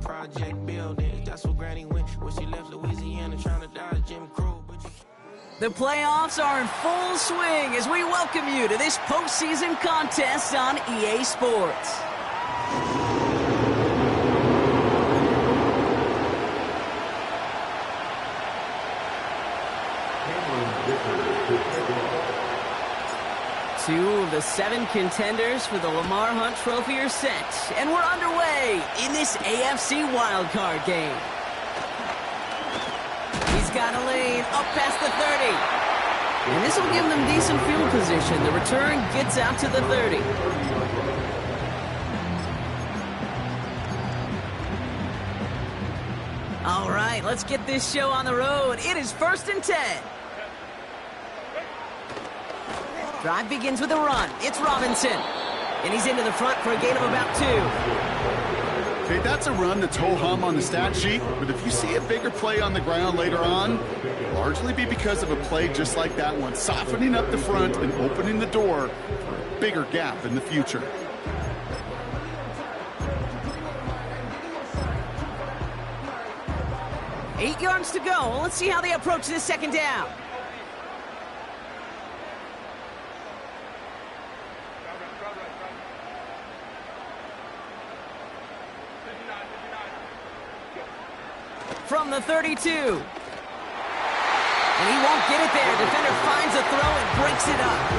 project building. That's what Granny went when she left Louisiana trying to dodge Jim Crow. The playoffs are in full swing as we welcome you to this postseason contest on EA Sports. Two of the 7 contenders for the Lamar Hunt Trophy are set, and we're underway in this AFC wildcard game. He's got a lane up past the 30. And this will give them decent field position. The return gets out to the 30. All right, let's get this show on the road. It is 1st and 10. Drive begins with a run. It's Robinson. And he's into the front for a gain of about 2. Okay, that's a run that's ho-hum on the stat sheet, but if you see a bigger play on the ground later on, it'll largely be because of a play just like that one, softening up the front and opening the door for a bigger gap in the future. Eight yards to go. Let's see how they approach this second down. From the 32. And he won't get it there. Defender finds a throw and breaks it up.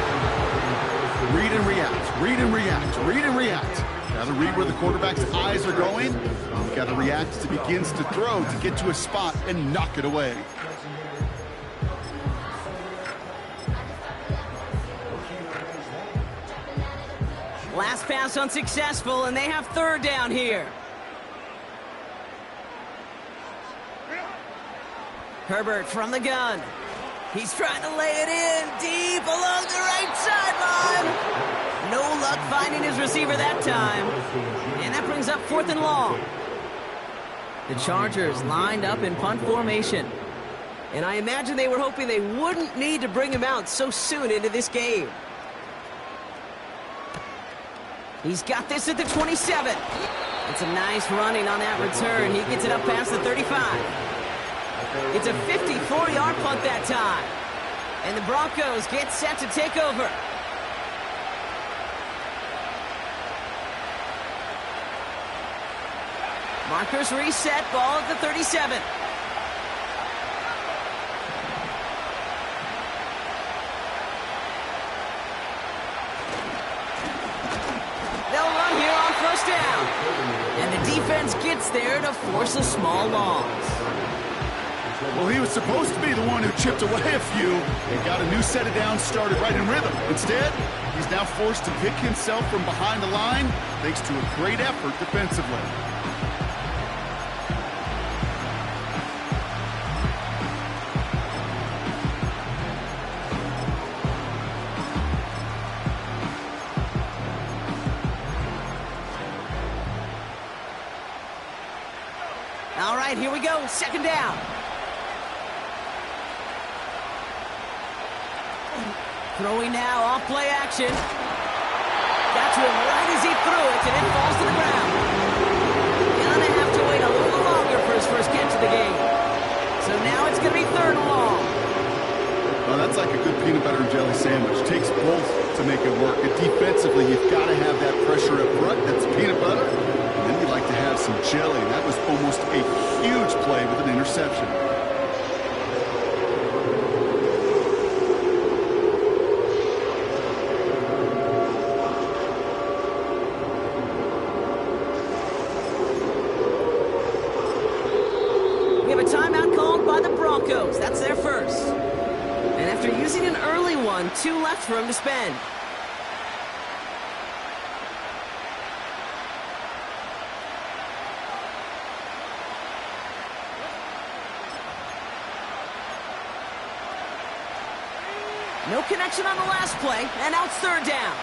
Read and react, read and react, read and react. Got to read where the quarterback's eyes are going. You've got to react as he begins to throw to get to a spot and knock it away. Last pass unsuccessful, and they have 3rd down here. Herbert from the gun. He's trying to lay it in deep along the right sideline. No luck finding his receiver that time. And that brings up 4th and long. The Chargers lined up in punt formation. And I imagine they were hoping they wouldn't need to bring him out so soon into this game. He's got this at the 27. It's a nice running on that return. He gets it up past the 35. It's a 54-yard punt that time. And the Broncos get set to take over. Markers reset, ball at the 37. They'll run here on 1st down. And the defense gets there to force a small loss. Well, he was supposed to be the one who chipped away a few and got a new set of downs started right in rhythm. Instead, he's now forced to pick himself from behind the line thanks to a great effort defensively. All right, here we go. 2nd down. Throwing now, off play action. Got to him right as he threw it, and it falls to the ground. Gonna have to wait a little longer for his first catch of the game. So now it's going to be 3rd and long. Well, that's like a good peanut butter and jelly sandwich. Takes both to make it work. And defensively, you've got to have that pressure up front. That's peanut butter. And then you like to have some jelly. That was almost a huge play with an interception. That's their first. And after using an early one, 2 left for him to spend. No connection on the last play, and now it's 3rd down.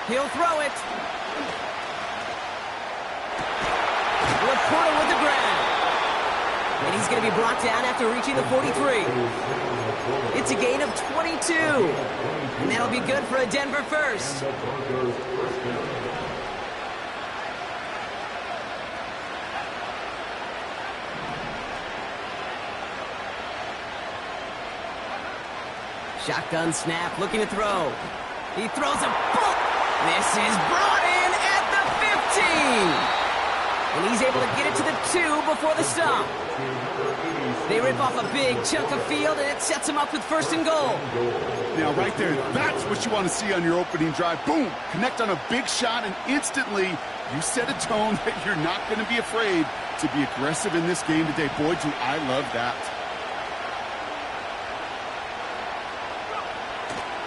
He'll throw it. Laporta with the grab. And he's going to be brought down after reaching the 43. It's a gain of 22. And that'll be good for a Denver first. Shotgun snap, looking to throw. He throws a boom. This is brought in at the 15. And he's able to get it to the 2 before the stop. They rip off a big chunk of field, and it sets him up with first and goal. Now, right there, that's what you want to see on your opening drive. Boom! Connect on a big shot, and instantly you set a tone that you're not going to be afraid to be aggressive in this game today. Boy, do I love that.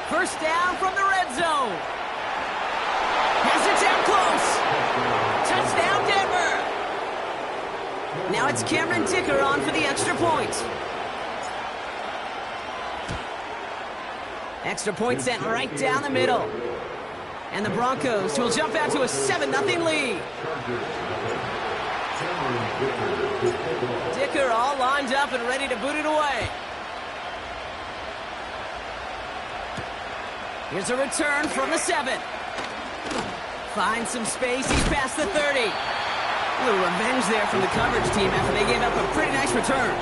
First down from the red zone. Has it down close. Touchdown, Denver. Now it's Cameron Dicker on for the extra point. Extra point sent right down the middle. And the Broncos will jump out to a 7-0 lead. Dicker all lined up and ready to boot it away. Here's a return from the 7. Finds some space, he's past the 30. A little revenge there from the coverage team after they gave up a pretty nice return.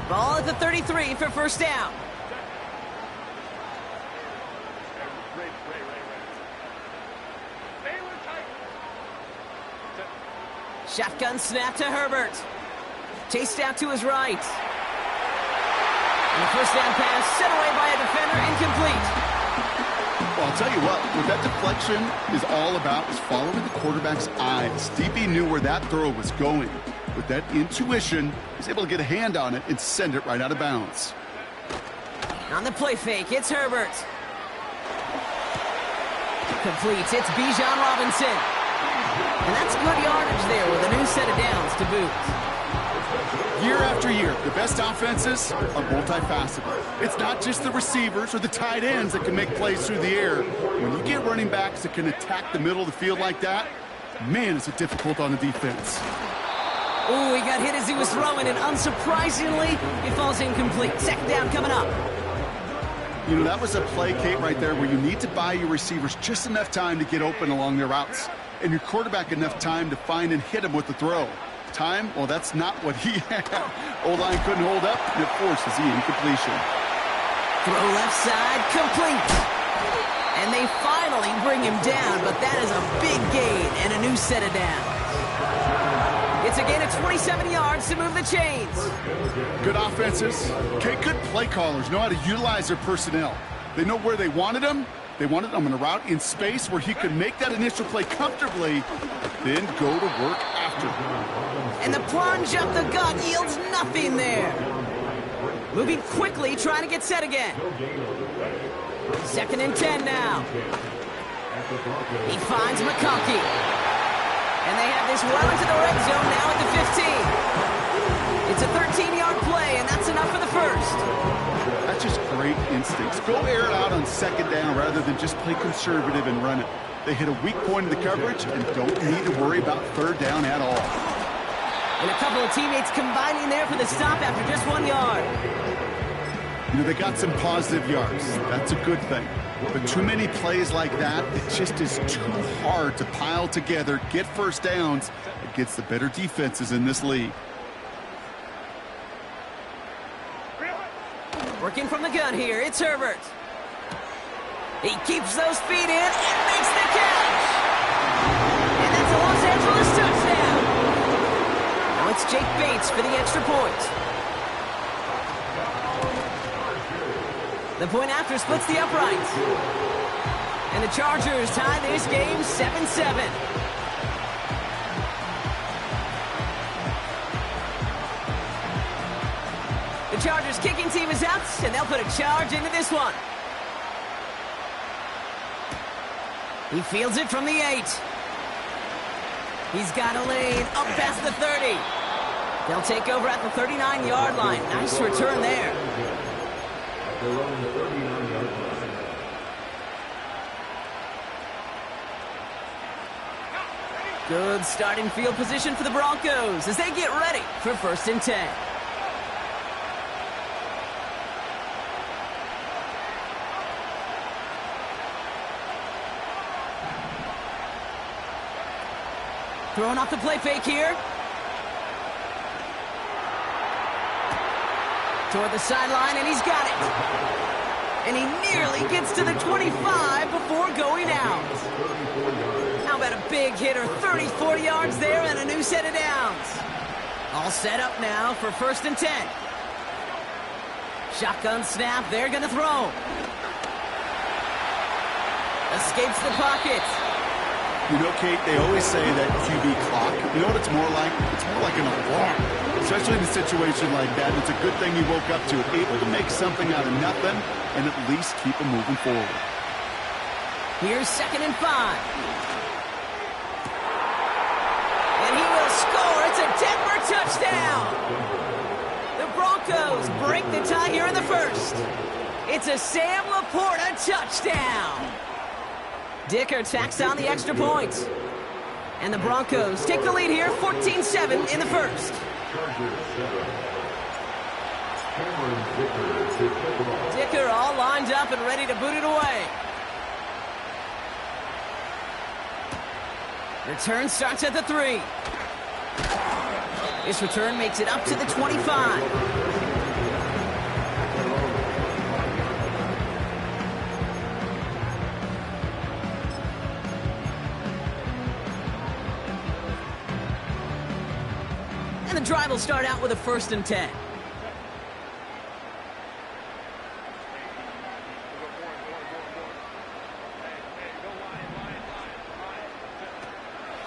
Ball at the 33 for first down. Shotgun snap to Herbert. Chased out to his right. And the first down pass set away by a defender, incomplete. Well, I'll tell you what that deflection is all about is following the quarterback's eyes. DB knew where that throw was going. With that intuition, he's able to get a hand on it and send it right out of bounds. On the play fake, it's Herbert. Complete, it's Bijan Robinson. And that's good yardage there with a new set of downs to boot. Year after year, the best offenses are multifaceted. It's not just the receivers or the tight ends that can make plays through the air. When you get running backs that can attack the middle of the field like that, man, is it difficult on the defense. Ooh, he got hit as he was throwing, and unsurprisingly, he falls incomplete. Second down coming up. You know, that was a play, Kate, right there where you need to buy your receivers just enough time to get open along their routes, and your quarterback enough time to find and hit him with the throw. Time? Well, that's not what he had. O-line couldn't hold up, and it forces the incompletion. Throw left side, complete. And they finally bring him down, but that is a big gain and a new set of downs. It's a gain of 27 yards to move the chains. Good offenses. Okay, good play callers know how to utilize their personnel. They know where they wanted them. They wanted him on a route in space where he could make that initial play comfortably, then go to work after. And the plunge up the gut yields nothing there. Moving quickly, trying to get set again. 2nd and 10 now. He finds McConkey. And they have this well into the red zone now at the 15. It's a 13-yard play, and that's enough for the first. That's just great instincts. Go air it out on 2nd down rather than just play conservative and run it. They hit a weak point in the coverage and don't need to worry about 3rd down at all. And a couple of teammates combining there for the stop after just 1 yard. You know, they got some positive yards. That's a good thing. But too many plays like that, it just is too hard to pile together, get first downs against the better defenses in this league. Working from the gun here, it's Herbert. He keeps those feet in and makes the catch. And that's a Los Angeles touchdown. Now it's Jake Bates for the extra point. The point after splits the uprights. And the Chargers tie this game 7-7. The Chargers kicking team is out, and they'll put a charge into this one. He fields it from the 8. He's got a lane up past the 30. They'll take over at the 39-yard line. Nice return there. Good starting field position for the Broncos as they get ready for 1st and 10. Throwing off the play fake here. Toward the sideline, and he's got it. And he nearly gets to the 25 before going out. How about a big hitter, 34 yards there and a new set of downs. All set up now for 1st and 10. Shotgun snap, they're going to throw. Escapes the pocket. You know, Kate, they always say that QB clock, you know what it's more like? It's more like an alarm, especially in a situation like that. It's a good thing he woke up to it, able to make something out of nothing and at least keep him moving forward. Here's 2nd and 5. And he will score. It's a Denver touchdown. The Broncos break the tie here in the 1st. It's a Sam Laporta touchdown. Dicker tacks on the extra point. And the Broncos take the lead here, 14-7 in the 1st. Dicker all lined up and ready to boot it away. Return starts at the 3. This return makes it up to the 25. And the drive will start out with a 1st and 10.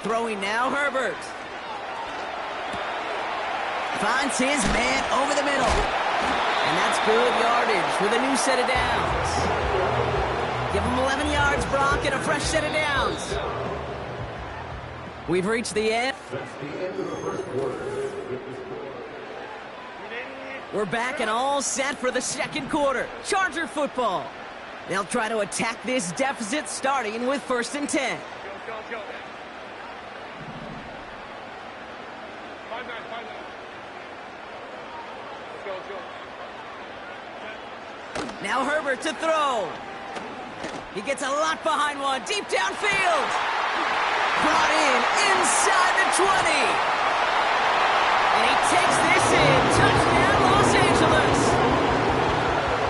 Throwing now, Herbert. Finds his man over the middle. And that's good yardage with a new set of downs. Give him 11 yards, Brock, and a fresh set of downs. We've reached the end. We're back and all set for the 2nd quarter. Charger football. They'll try to attack this deficit starting with 1st and 10. Now Herbert to throw. He gets a lot behind one. Deep downfield. Brought in inside the 20. And he takes this in. Touchdown, Los Angeles.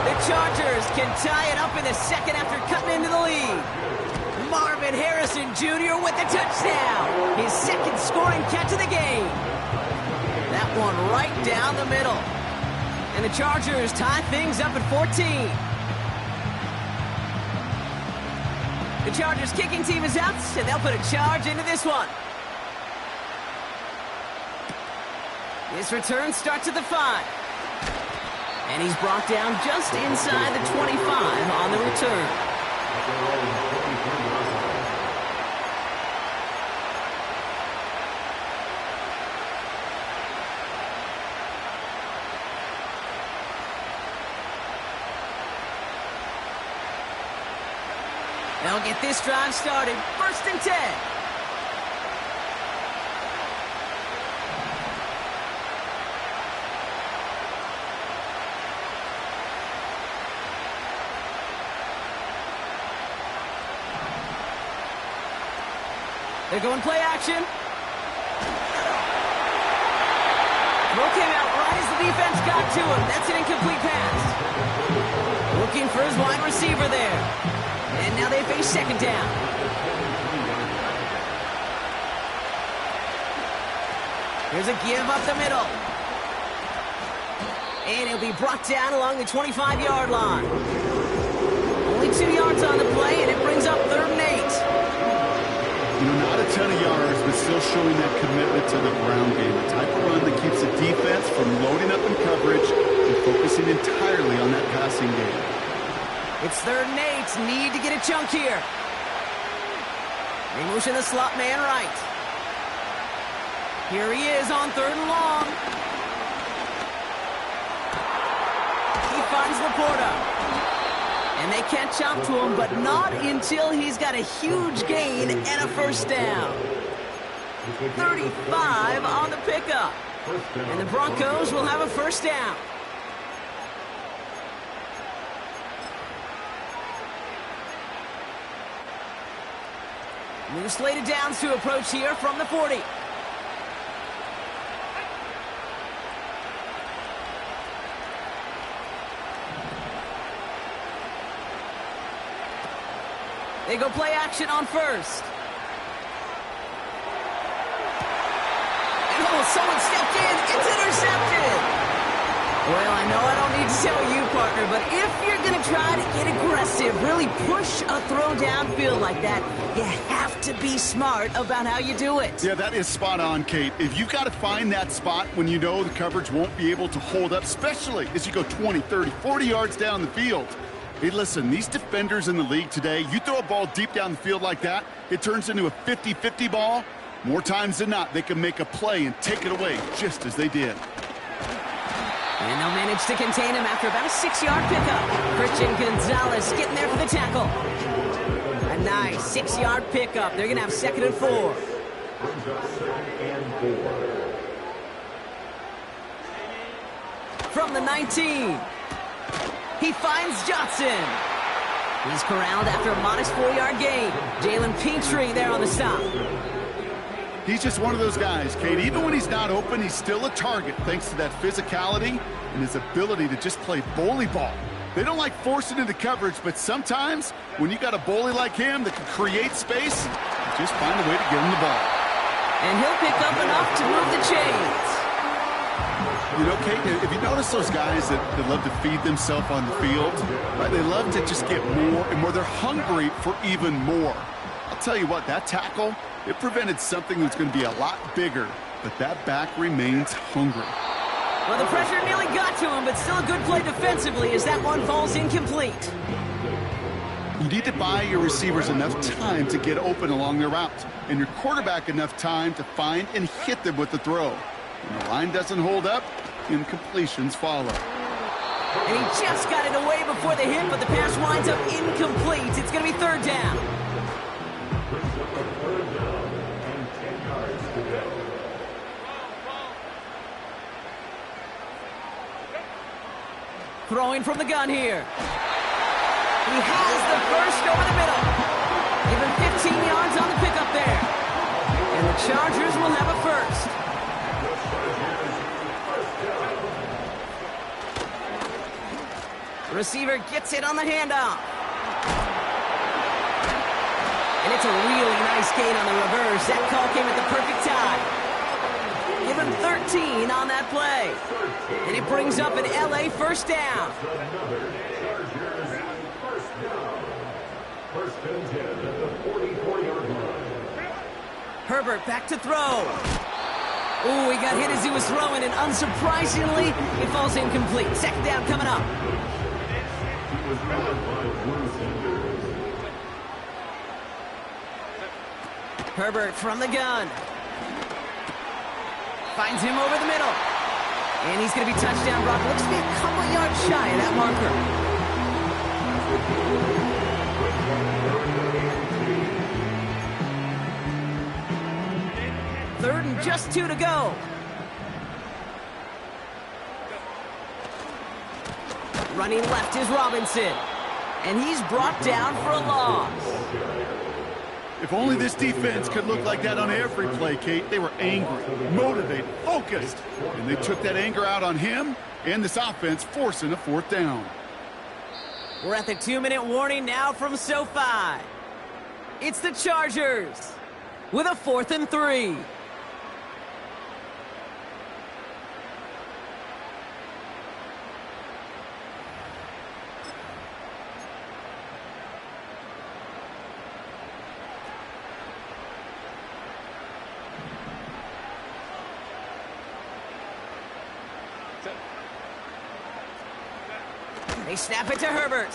The Chargers can tie it up in the 2nd after cutting into the lead. Marvin Harrison Jr. with the touchdown. His 2nd scoring catch of the game. That one right down the middle. And the Chargers tie things up at 14. The Chargers kicking team is out, and they'll put a charge into this one. This return starts at the 5. And he's brought down just inside the 25 on the return. They'll get this drive started. 1st and 10. They're going play action. Throw came out right as the defense got to him. That's an incomplete pass. Looking for his wide receiver there. And now they face 2nd down. Here's a give up the middle. And he'll be brought down along the 25-yard line. Only 2 yards on the play, and it brings up 3rd and 8. You know, not a ton of yards, but still showing that commitment to the ground game. The type of run that keeps the defense from loading up in coverage and focusing entirely on that passing game. It's 3rd and 8. Need to get a chunk here. They motion the slot man right. Here he is on 3rd and long. He finds Laporta. And they catch up to him, but not until he's got a huge gain and a 1st down. 35 on the pickup. And the Broncos will have a first down. New slated downs to approach here from the 40. They go play action on first. Oh, someone stepped in. It's intercepted. Well, I know I don't need to tell you, partner, but if you're going to try to get aggressive, really push a throw downfield like that, you have to be smart about how you do it. Yeah, that is spot on, Kate. If you've got to find that spot when you know the coverage won't be able to hold up, especially as you go 20, 30, 40 yards down the field. Hey, listen, these defenders in the league today, you throw a ball deep down the field like that, it turns into a 50-50 ball. More times than not, they can make a play and take it away, just as they did. And they'll manage to contain him after about a 6-yard pickup. Christian Gonzalez getting there for the tackle. A nice 6-yard pickup. They're going to have 2nd and 4. From the 19. He finds Johnson. He's corralled after a modest 4-yard gain. Jalen Pitre there on the stop. He's just one of those guys, Kate. Even when he's not open, he's still a target thanks to that physicality and his ability to just play bully ball. They don't like forcing into coverage, but sometimes when you got a bully like him that can create space, just find a way to get him the ball. And he'll pick up enough to move the chains. You know, Kate, if you notice those guys that love to feed themselves on the field, right? They love to just get more and more. They're hungry for even more. I'll tell you what, that tackle, it prevented something that's going to be a lot bigger, but that back remains hungry. Well, the pressure nearly got to him, but still a good play defensively as that one falls incomplete. You need to buy your receivers enough time to get open along their route, and your quarterback enough time to find and hit them with the throw. When the line doesn't hold up, incompletions follow. And he just got it away before the hit, but the pass winds up incomplete. It's going to be 3rd down. Throwing from the gun here. He has the first over the middle. Give him 15 yards on the pickup there. And the Chargers will have a first. Receiver gets it on the handoff. And it's a really nice gain on the reverse. That call came at the perfect time. Give him 13 on that play. And it brings up an LA first down. Herbert back to throw. Ooh, he got hit as he was throwing, and unsurprisingly, it falls incomplete. 2nd down coming up. Herbert from the gun. Finds him over the middle. And he's going to be touchdown blocked. Looks to be a couple yards shy of that marker. Third and just 2 to go. Running left is Robinson. And he's brought down for a loss. If only this defense could look like that on every play, Kate. They were angry, motivated, focused. And they took that anger out on him and this offense, forcing a 4th down. We're at the 2-minute warning now from SoFi. It's the Chargers with a 4th and 3. They snap it to Herbert.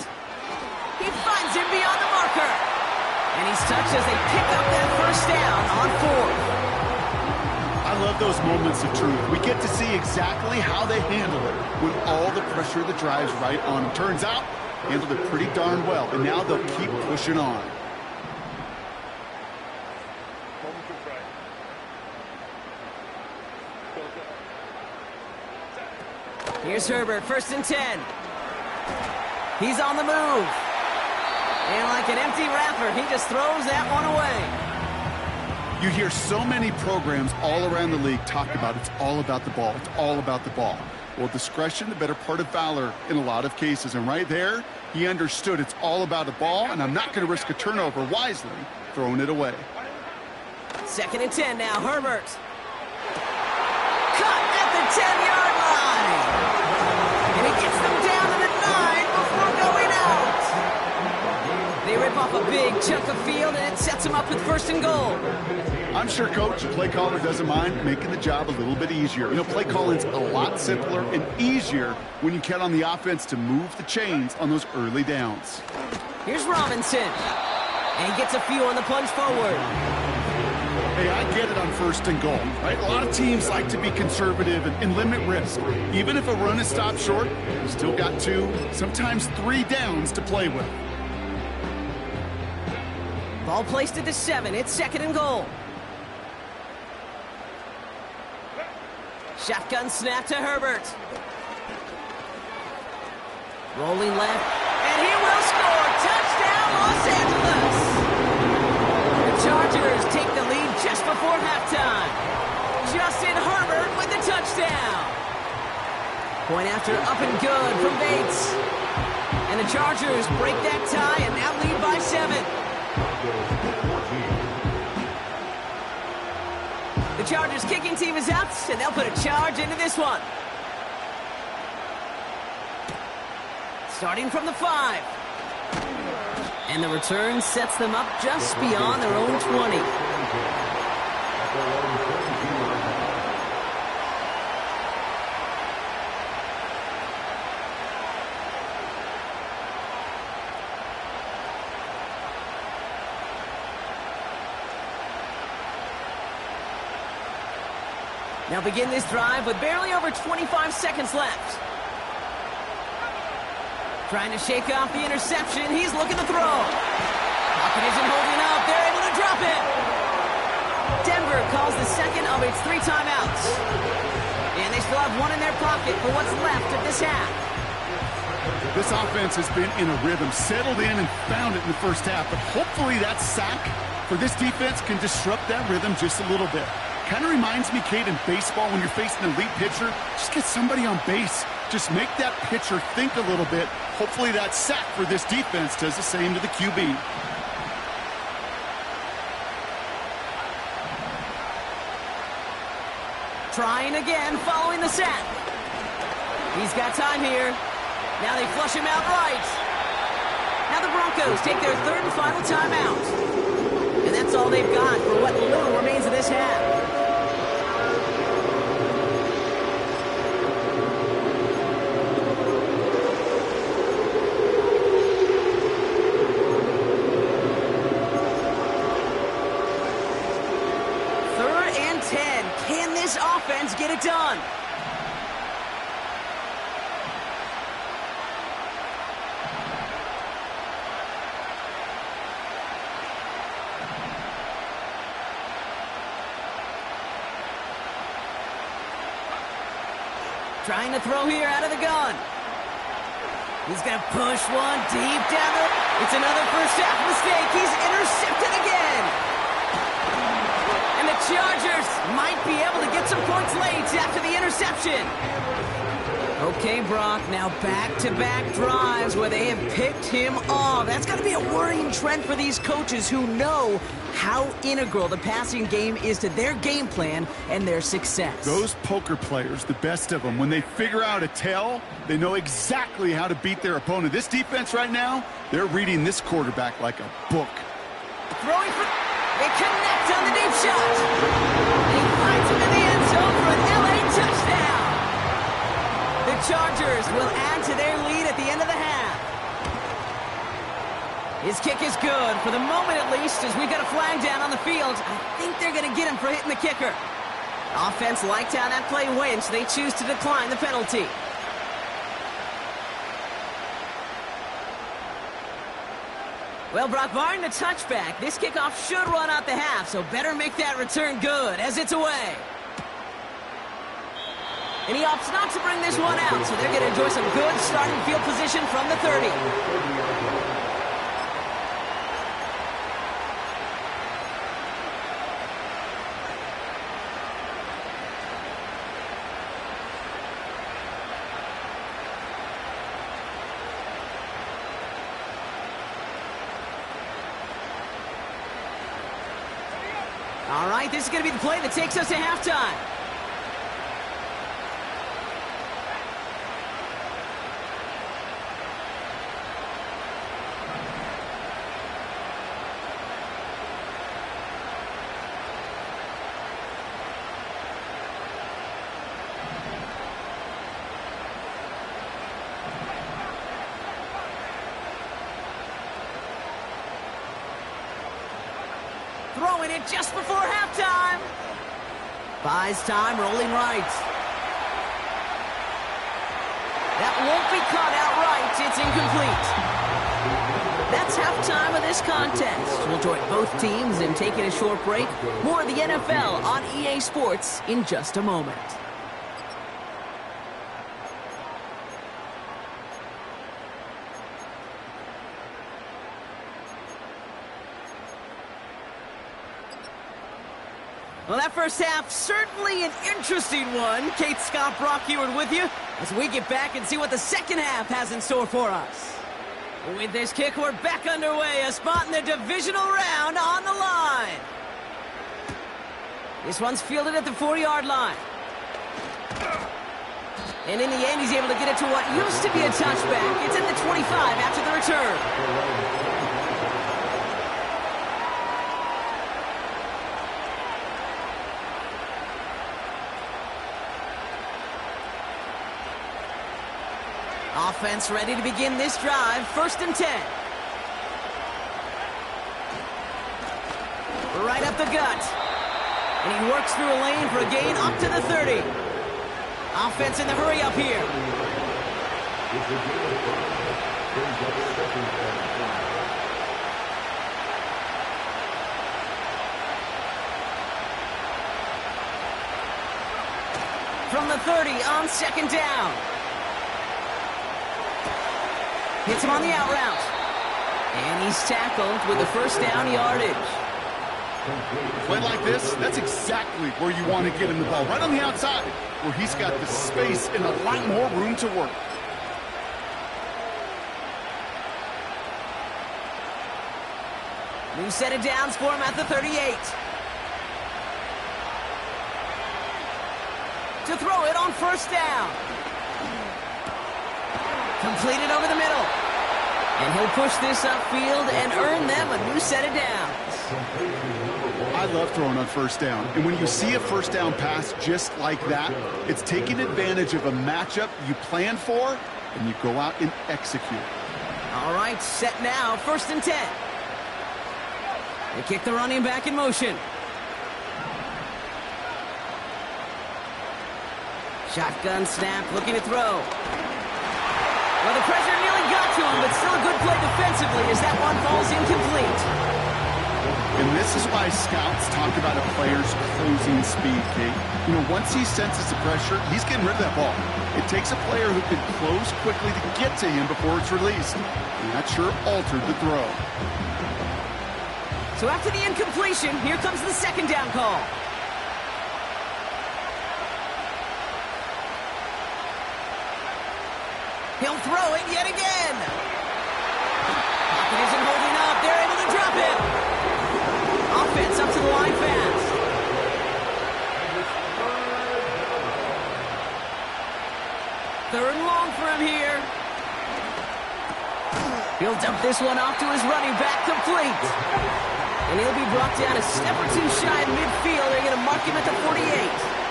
He finds him beyond the marker. And he's touched as they pick up that first down on 4th. I love those moments of truth. We get to see exactly how they handle it when all the pressure that drives right on them. Turns out, handled it pretty darn well. And now they'll keep pushing on. Here's Herbert, 1st and 10. He's on the move. And like an empty wrapper, he just throws that one away. You hear so many programs all around the league talk about it's all about the ball. It's all about the ball. Well, discretion, the better part of valor in a lot of cases. And right there, he understood it's all about the ball, and I'm not going to risk a turnover, wisely throwing it away. 2nd and 10 now, Herbert. Cut at the 10-yard line. And he gets them down to the 9 before going out. They rip off a big chunk of field, and it sets them up with 1st and goal. I'm sure Coach, the play caller, doesn't mind making the job a little bit easier. You know, play calling's a lot simpler and easier when you count on the offense to move the chains on those early downs. Here's Robinson. And he gets a few on the plunge forward. Hey, I get it on 1st and goal, right? A lot of teams like to be conservative and limit risk. Even if a run is stopped short, you still got 2, sometimes 3 downs to play with. Ball placed at the 7. It's 2nd and goal. Shotgun snap to Herbert. Rolling left. And he will score. Touchdown, Los Angeles. The Chargers take the lead just before halftime. Justin Herbert with the touchdown. Point after up and good from Bates. And the Chargers break that tie and now lead by 7. The Chargers kicking team is out, and they'll put a charge into this one. Starting from the 5. And the return sets them up just beyond their own 20. Now begin this drive with barely over 25 seconds left. Trying to shake off the interception. He's looking to throw. Pocket isn't holding up. They're able to drop it. Denver calls the second of its 3 timeouts. And they still have 1 in their pocket for what's left of this half. This offense has been in a rhythm, settled in and found it in the first half. But hopefully that sack for this defense can disrupt that rhythm just a little bit. Kind of reminds me, Kate, in baseball when you're facing an elite pitcher, just get somebody on base. Just make that pitcher think a little bit. Hopefully that sack for this defense does the same to the QB. Trying again following the sack. He's got time here. Now they flush him out right. Now the Broncos take their 3rd and final timeout. And that's all they've got for what little remains of this half. Offense get it done. Trying to throw here out of the gun. He's going to push one deep down the... It's another first half mistake. He's intercepted again. And the Chargers might be able to get some points late after the interception. Okay, Brock, now back-to-back drives where they have picked him off. That's got to be a worrying trend for these coaches who know how integral the passing game is to their game plan and their success. Those poker players, the best of them, when they figure out a tell, they know exactly how to beat their opponent. This defense right now, they're reading this quarterback like a book. Throwing for... They connect on the deep shot. He finds him in the end zone for an LA touchdown. The Chargers will add to their lead at the end of the half. His kick is good, for the moment at least, as we've got a flag down on the field. I think they're going to get him for hitting the kicker. Offense liked how that play went, so they choose to decline the penalty. Well, Brock, barring the touchback, this kickoff should run out the half, so better make that return good as it's away. And he opts not to bring this one out, so they're going to enjoy some good starting field position from the 30. All right, this is going to be the play that takes us to halftime. Throwing it just before halftime. Buys time, rolling right. That won't be caught outright. It's incomplete. That's halftime of this contest. We'll join both teams in taking a short break. More of the NFL on EA Sports in just a moment. Well, that first half, certainly an interesting one. Kate Scott, Brock Heward with you as we get back and see what the second half has in store for us. With this kick, we're back underway. A spot in the divisional round on the line. This one's fielded at the 4-yard line. And in the end, he's able to get it to what used to be a touchback. It's at the 25 after the return. Offense ready to begin this drive. 1st and 10. Right up the gut. And he works through a lane for a gain up to the 30. Offense in the hurry up here. From the 30 on 2nd down. Hits him on the out route. And he's tackled with the 1st down yardage. Play like this, that's exactly where you want to get him the ball. Right on the outside, where he's got the space and a lot more room to work. New set of downs for him at the 38. To throw it on 1st down. Completed over the middle. And he'll push this upfield and earn them a new set of downs. I love throwing on 1st down. And when you see a 1st down pass just like that, it's taking advantage of a matchup you plan for, and you go out and execute. All right, set now, 1st and 10. They kick the running back in motion. Shotgun snap, looking to throw. Well, the pressure nearly got to him, but still a good play defensively as that one falls incomplete. And this is why scouts talk about a player's closing speed, Kate. You know, once he senses the pressure, he's getting rid of that ball. It takes a player who can close quickly to get to him before it's released. And that sure altered the throw. So after the incompletion, here comes the 2nd down call. He'll throw it yet again. Pocket isn't holding up. They're able to drop it. Offense up to the line fast. Third and long for him here. He'll dump this one off to his running back, complete. And he'll be brought down a step or two shy of midfield. They're going to mark him at the 48.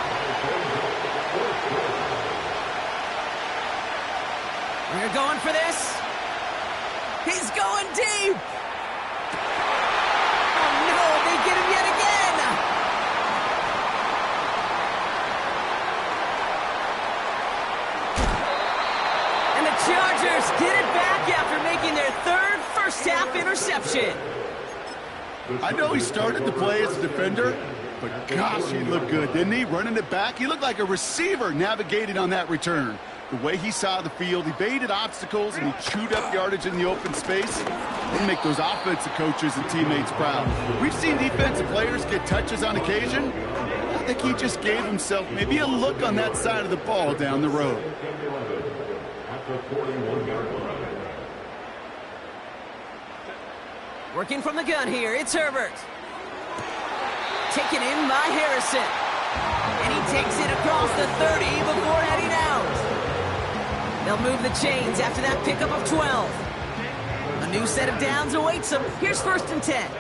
They're going for this. He's going deep. Oh, no, they get him yet again. And the Chargers get it back after making their 3rd first-half interception. I know he started the play as a defender, but gosh, he looked good, didn't he? Running it back, he looked like a receiver navigating on that return. The way he saw the field, he baited obstacles, and he chewed up yardage in the open space. They make those offensive coaches and teammates proud. We've seen defensive players get touches on occasion. I think he just gave himself maybe a look on that side of the ball down the road. Working from the gun here, it's Herbert. Taken in by Harrison. And he takes it across the 30 before heading out. They'll move the chains after that pickup of 12. A new set of downs awaits them. Here's 1st and 10.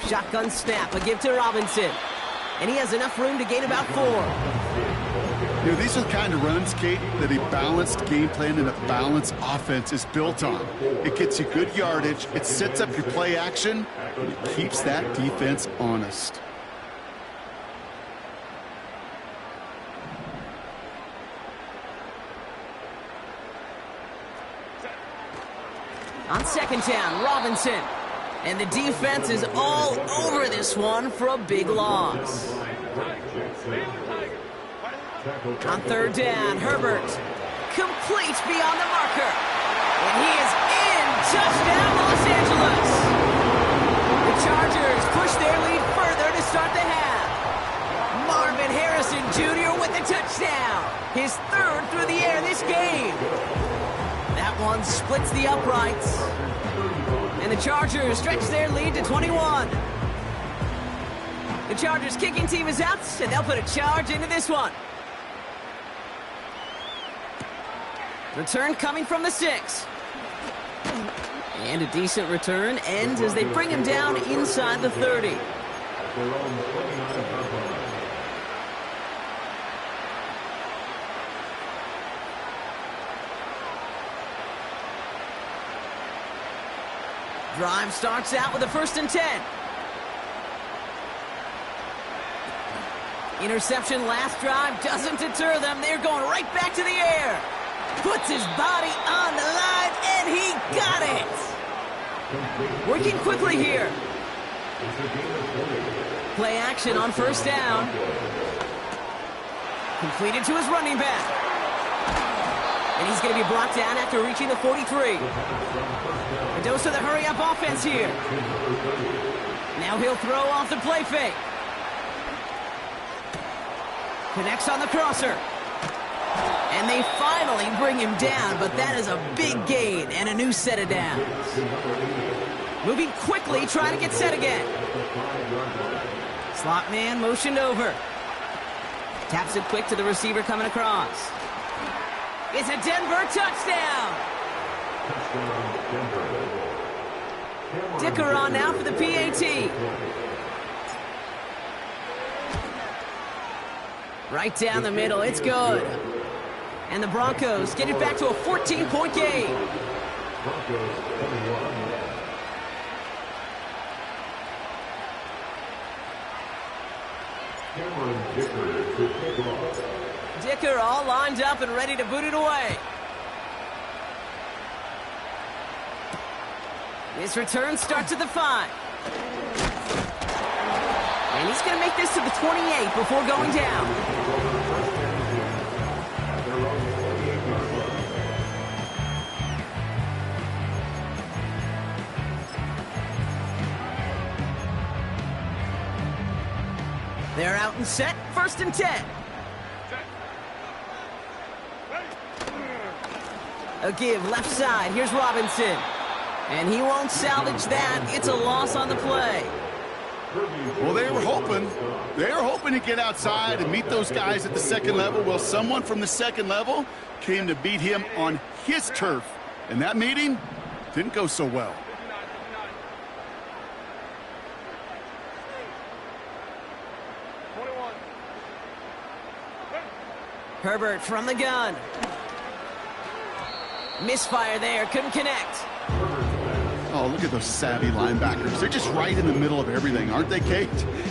Shotgun snap, a give to Robinson. And he has enough room to gain about 4. You know, these are the kind of runs, Kate, that a balanced game plan and a balanced offense is built on. It gets you good yardage, it sets up your play action, and it keeps that defense honest. On 2nd down, Robinson. And the defense is all over this one for a big loss. On 3rd down, Herbert completes beyond the marker. And he is in. Touchdown, Los Angeles. The Chargers push their lead further to start the half. Marvin Harrison Jr. with the touchdown. His 3rd through the air this game. That one splits the uprights. And the Chargers stretch their lead to 21. The Chargers kicking team is out, and they'll put a charge into this one. Return coming from the 6. And a decent return ends as they bring him down inside the 30. Drive starts out with a 1st and 10. Interception last drive doesn't deter them. They're going right back to the air. Puts his body on the line, and he got it. Working quickly here. Play action on 1st down. Completed to his running back. And he's going to be brought down after reaching the 43. A dose of the hurry-up offense here. Now he'll throw off the play fake. Connects on the crosser. And they finally bring him down, but that is a big gain and a new set of downs. Moving quickly, trying to get set again. Slot man motioned over. Taps it quick to the receiver coming across. It's a Denver touchdown. Dicker on now for the PAT. Right down the middle, it's good. And the Broncos get it back to a 14-point game. Dicker all lined up and ready to boot it away. His return starts at the 5. And he's going to make this to the 28 before going down. They're out and set, 1st and 10. A give left side, here's Robinson. And he won't salvage that. It's a loss on the play. Well, they were hoping to get outside and meet those guys at the 2nd level. Well, someone from the 2nd level came to beat him on his turf. And that meeting didn't go so well. Herbert from the gun. Misfire there, couldn't connect. Oh, look at those savvy linebackers. They're just right in the middle of everything, aren't they, Kate?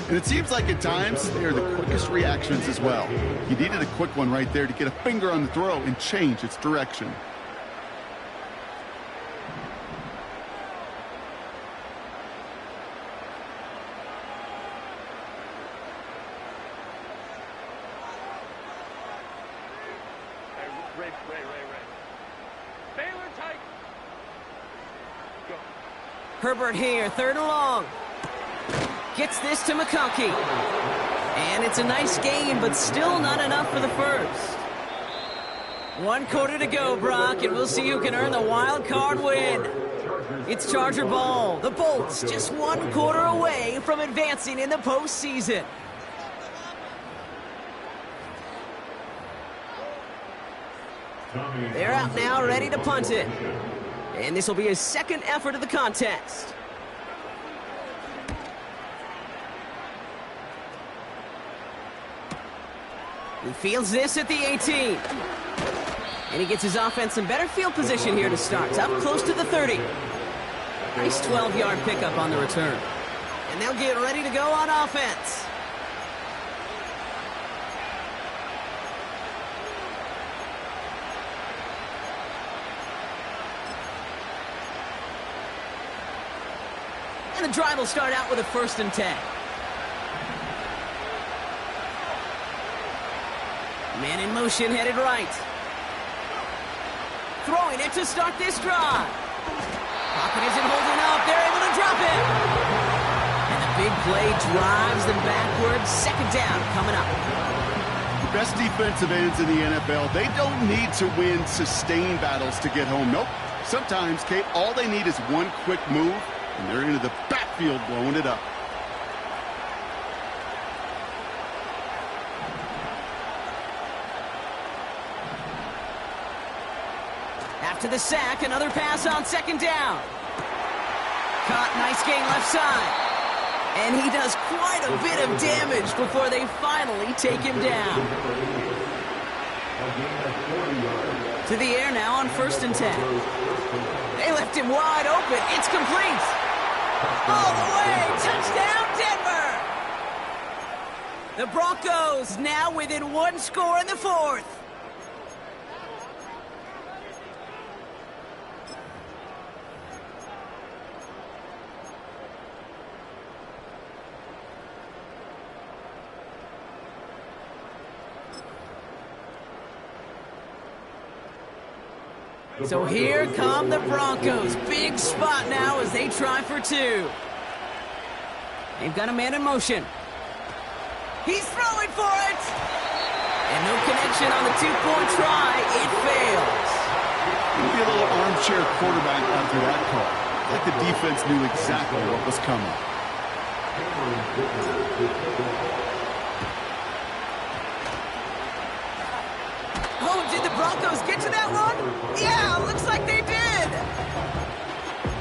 And it seems like at times they are the quickest reactions as well. He needed a quick one right there to get a finger on the throw and change its direction. Ray. Baylor tight. Go. Herbert here, 3rd and long. Gets this to McConkey. And it's a nice game, but still not enough for the first. 1 quarter to go, Brock, and we'll see who can earn the wild card win. It's Charger ball. The Bolts just 1 quarter away from advancing in the postseason. They're out now, ready to punt it. And this will be his 2nd effort of the contest. He fields this at the 18. And he gets his offense in better field position here to start. Up close to the 30. Nice 12-yard pickup on the return. And they'll get ready to go on offense. And the drive will start out with a 1st and 10. Man in motion, headed right. Throwing it to start this drive. Pocket isn't holding up. They're able to drop it. And the big play drives them backwards. 2nd down coming up. The best defensive ends in the NFL, they don't need to win sustained battles to get home. Nope. Sometimes, Kate, all they need is one quick move, and they're into the backfield blowing it up. After the sack, another pass on 2nd down. Caught, nice gain left side. And he does quite a bit of damage before they finally take him down. To the air now on 1st and 10. They left him wide open. It's complete. All the way. Touchdown, Denver. The Broncos now within 1 score in the 4th. So here come the Broncos. Big spot now as they try for 2. They've got a man in motion. He's throwing for it! And no connection on the 2-point try. It fails. Maybe a little armchair quarterback after that call. Like the defense knew exactly what was coming. Oh, did the Broncos get to that one? Yeah, looks like they did.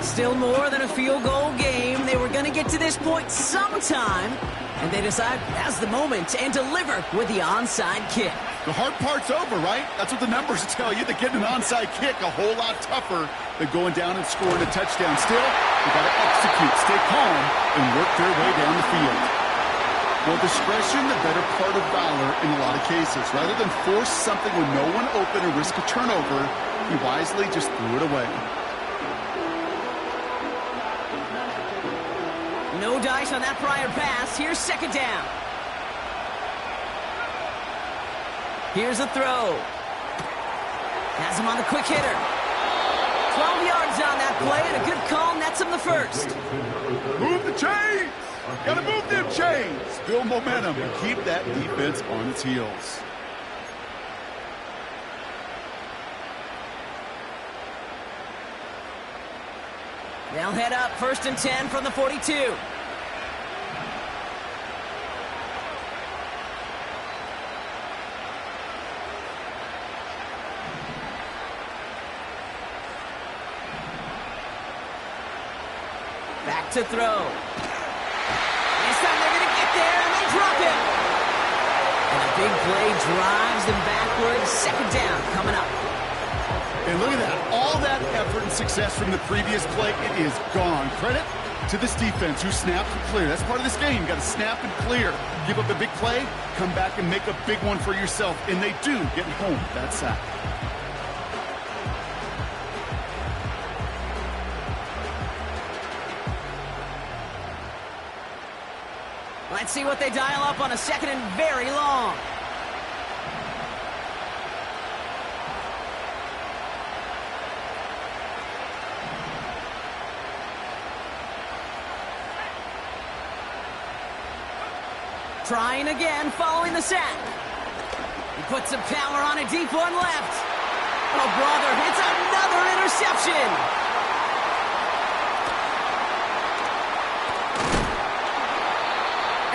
Still more than a field goal game. They were going to get to this point sometime, and they decide now's the moment and deliver with the onside kick. The hard part's over, right? That's what the numbers tell you. That getting an onside kick a whole lot tougher than going down and scoring a touchdown. Still, they got to execute, stay calm, and work their way down the field. Well, discretion, the better part of valor in a lot of cases. Rather than force something with no one open and risk a turnover, he wisely just threw it away. No dice on that prior pass. Here's 2nd down. Here's a throw. Has him on the quick hitter. 12 yards on that play, and a good call nets him the 1st. Move the chains! Gotta move them chains! Build momentum and keep that defense on its heels. They'll head up 1st and 10 from the 42. Back to throw. This time they're going to get there, and they drop him. And a big play drives them backwards. 2nd down coming up. And look at that. All that effort and success from the previous play, it is gone. Credit to this defense who snapped and cleared. That's part of this game. You got to snap and clear. Give up a big play, come back and make a big one for yourself. And they do, getting home that sack. Let's see what they dial up on a 2nd and very long. Trying again, following the sack. He puts some power on a deep one left. Oh, brother, it's another interception.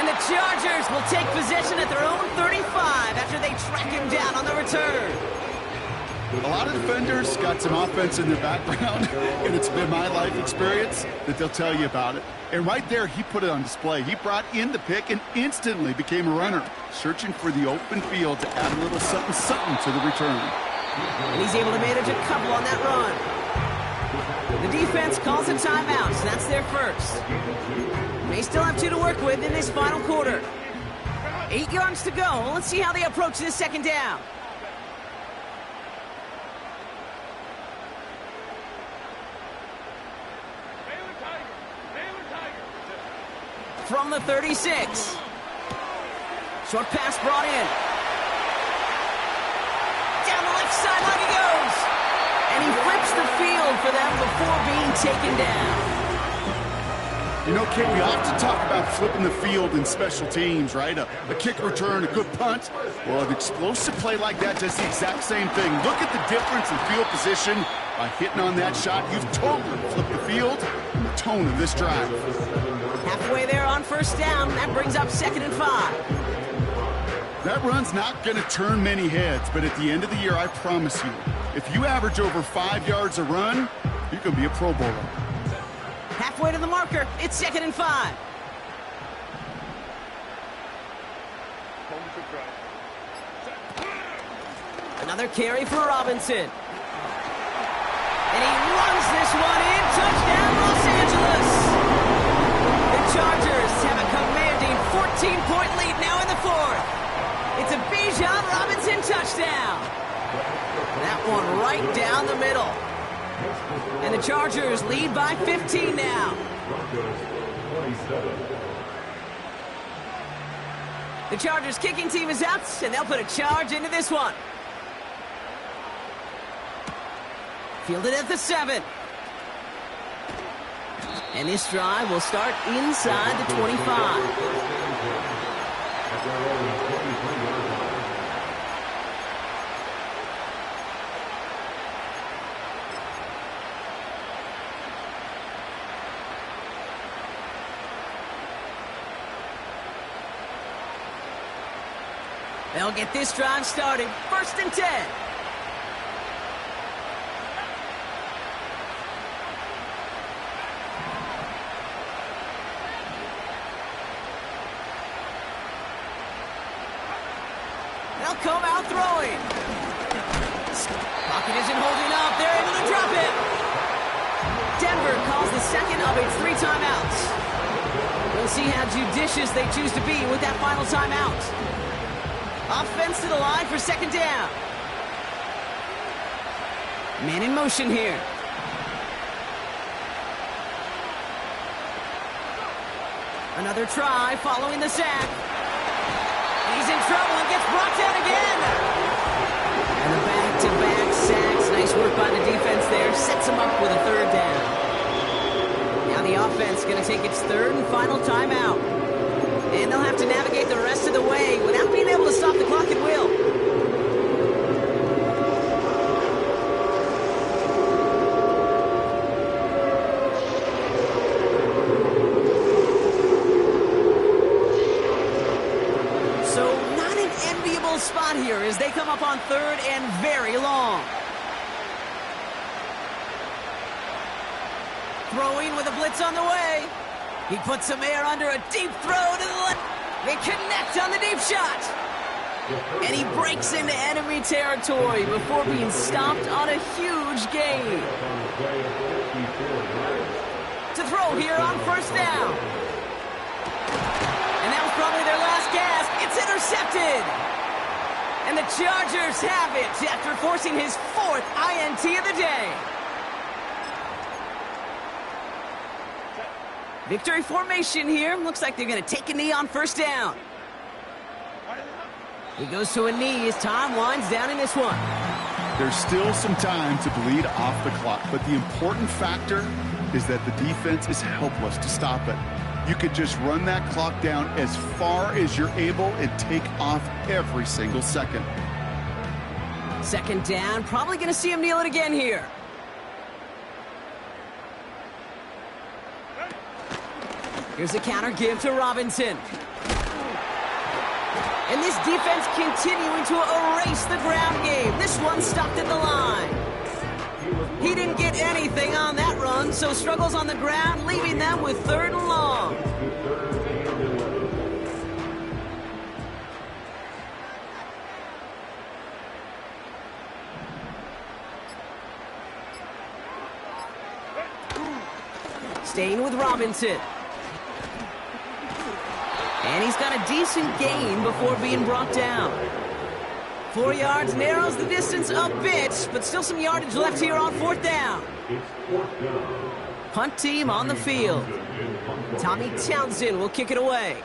And the Chargers will take possession at their own 35 after they track him down on the return. A lot of defenders got some offense in their background, and it's been my life experience that they'll tell you about it. And right there, he put it on display. He brought in the pick and instantly became a runner, searching for the open field to add a little something to the return. And he's able to manage a couple on that run. The defense calls a timeout, so that's their first. They still have 2 to work with in this final quarter. 8 yards to go. Let's see how they approach this second down. From the 36. Short pass brought in. Down the left sideline he goes. And he flips the field for them before being taken down. You know, Kate, we often talk about flipping the field in special teams, right? A kick return, a good punt. Well, an explosive play like that does the exact same thing. Look at the difference in field position. By hitting on that shot, you've totally flipped the field and the tone of this drive. Halfway there on first down. That brings up 2nd and 5. That run's not going to turn many heads, but at the end of the year, I promise you, if you average over 5 yards a run, you can be a Pro Bowler. Halfway to the marker. It's 2nd and 5. Another carry for Robinson. And he runs this one in. Touchdown, Los Angeles. The Chargers have a commanding 14-point lead now in the 4th. It's a Bijan Robinson touchdown. That one right down the middle. And the Chargers lead by 15 now. The Chargers kicking team is out, and they'll put a charge into this one. Fielded at the 7. And this drive will start inside the 25. They'll get this drive started. 1st and 10. They'll come out throwing. Pocket isn't holding up. They're able to drop it. Denver calls the second of its 3 timeouts. We'll see how judicious they choose to be with that final timeout. Offense to the line for 2nd down. Man in motion here. Another try following the sack. He's in trouble and gets brought down again. And the back-to-back sacks. Nice work by the defense there. Sets him up with a 3rd down. Now the offense going to take its 3rd and final timeout. And they'll have to navigate the rest of the way without being able to stop the clock at will. So not an enviable spot here as they come up on 3rd and very long. Throwing with a blitz on the way. He puts some air under a deep throw to the left. They connect on the deep shot. And he breaks into enemy territory before being stopped on a huge gain. To throw here on 1st down. And that was probably their last gasp. It's intercepted. And the Chargers have it after forcing his 4th INT of the day. Victory formation here. Looks like they're going to take a knee on 1st down. He goes to a knee as time winds down in this one. There's still some time to bleed off the clock, but the important factor is that the defense is helpless to stop it. you could just run that clock down as far as you're able and take off every single second. Second down, probably going to see him kneel it again here. Here's a counter give to Robinson. And this defense continuing to erase the ground game. This one stopped at the line. He didn't get anything on that run, so struggles on the ground, leaving them with 3rd and long. Staying with Robinson. And he's got a decent gain before being brought down. 4 yards, narrows the distance a bit, but still some yardage left here on 4th down. Punt team on the field. Tommy Townsend will kick it away.